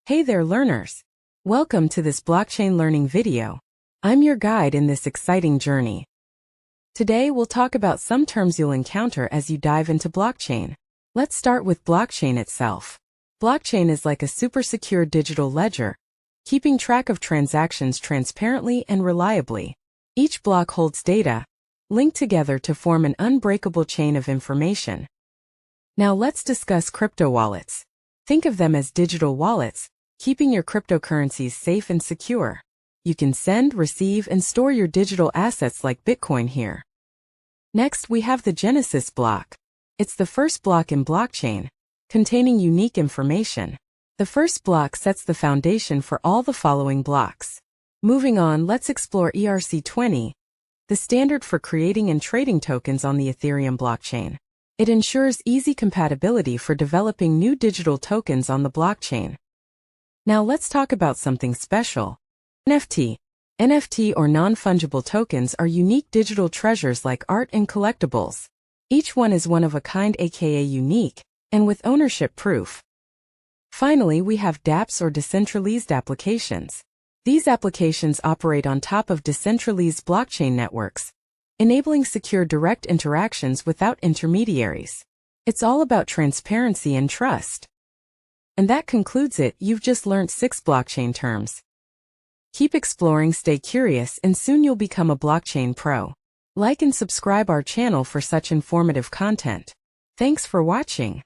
Hey there, learners! Welcome to this blockchain learning video. I'm your guide in this exciting journey. Today we'll talk about some terms you'll encounter as you dive into blockchain. Let's start with blockchain itself. Blockchain is like a super secure digital ledger, keeping track of transactions transparently and reliably. Each block holds data, linked together to form an unbreakable chain of information. Now let's discuss crypto wallets. Think of them as digital wallets, keeping your cryptocurrencies safe and secure. You can send, receive, and store your digital assets like Bitcoin here. Next, we have the Genesis block. It's the first block in blockchain, containing unique information. The first block sets the foundation for all the following blocks. Moving on, let's explore ERC20, the standard for creating and trading tokens on the Ethereum blockchain. It ensures easy compatibility for developing new digital tokens on the blockchain. Now let's talk about something special. NFT. NFT or non-fungible tokens are unique digital treasures like art and collectibles. Each one is one of a kind, aka unique, and with ownership proof. Finally, we have Dapps or decentralized applications. These applications operate on top of decentralized blockchain networks, enabling secure direct interactions without intermediaries. It's all about transparency and trust. And that concludes it. You've just learned 6 blockchain terms. Keep exploring, stay curious, and soon you'll become a blockchain pro. Like and subscribe our channel for such informative content. Thanks for watching.